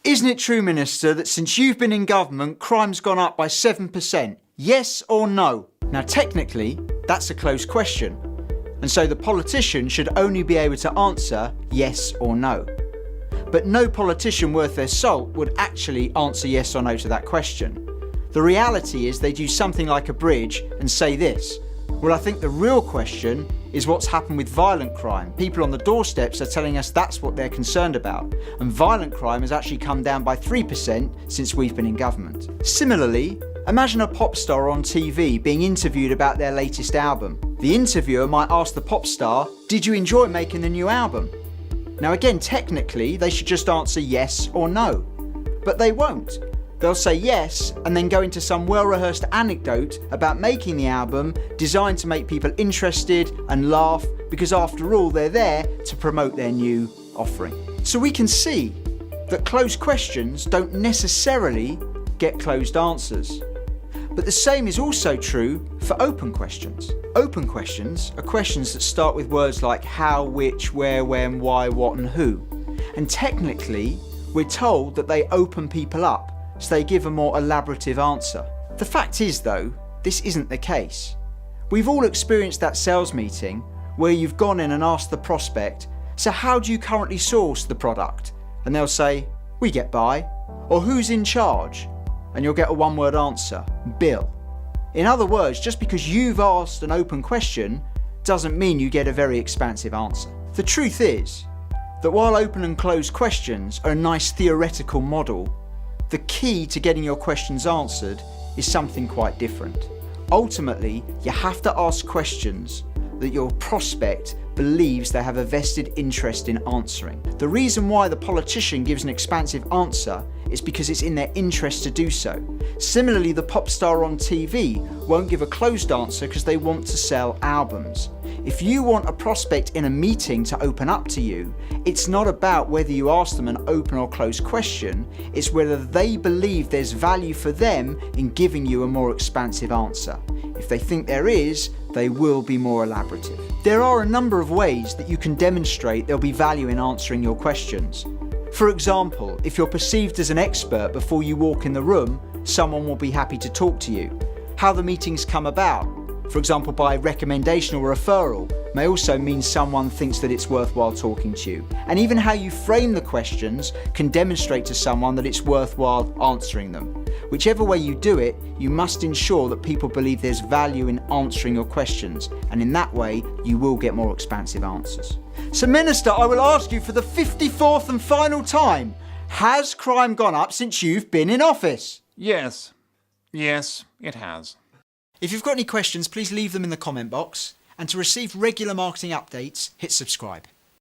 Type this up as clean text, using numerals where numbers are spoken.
Isn't it true, Minister, that since you've been in government, crime's gone up by 7%? Yes or no? Now, technically, that's a closed question. And so the politician should only be able to answer yes or no. But no politician worth their salt would actually answer yes or no to that question. The reality is they'd use something like a bridge and say this: well, I think the real question is what's happened with violent crime. People on the doorsteps are telling us that's what they're concerned about. And violent crime has actually come down by 3% since we've been in government. Similarly, imagine a pop star on TV being interviewed about their latest album. The interviewer might ask the pop star, "Did you enjoy making the new album?" Now again, technically, they should just answer yes or no. But they won't. They'll say yes and then go into some well-rehearsed anecdote about making the album designed to make people interested and laugh, because after all, they're there to promote their new offering. So we can see that closed questions don't necessarily get closed answers. But the same is also true for open questions. Open questions are questions that start with words like how, which, where, when, why, what and who. And technically, we're told that they open people up, so they give a more elaborative answer. The fact is though, this isn't the case. We've all experienced that sales meeting where you've gone in and asked the prospect, "So how do you currently source the product?" And they'll say, "We get by." Or "Who's in charge?" And you'll get a one-word answer: "Bill." In other words, just because you've asked an open question doesn't mean you get a very expansive answer. The truth is that while open and closed questions are a nice theoretical model, the key to getting your questions answered is something quite different. Ultimately, you have to ask questions that your prospect believes they have a vested interest in answering. The reason why the politician gives an expansive answer is because it's in their interest to do so. Similarly, the pop star on TV won't give a closed answer because they want to sell albums. If you want a prospect in a meeting to open up to you, it's not about whether you ask them an open or closed question, it's whether they believe there's value for them in giving you a more expansive answer. If they think there is, they will be more elaborative. There are a number of ways that you can demonstrate there'll be value in answering your questions. For example, if you're perceived as an expert before you walk in the room, someone will be happy to talk to you. How the meetings come about, for example by recommendation or referral, may also mean someone thinks that it's worthwhile talking to you. And even how you frame the questions can demonstrate to someone that it's worthwhile answering them. Whichever way you do it, you must ensure that people believe there's value in answering your questions, and in that way you will get more expansive answers. So Minister, I will ask you for the 54th and final time, has crime gone up since you've been in office? Yes. Yes, it has. If you've got any questions, please leave them in the comment box. And to receive regular marketing updates, hit subscribe.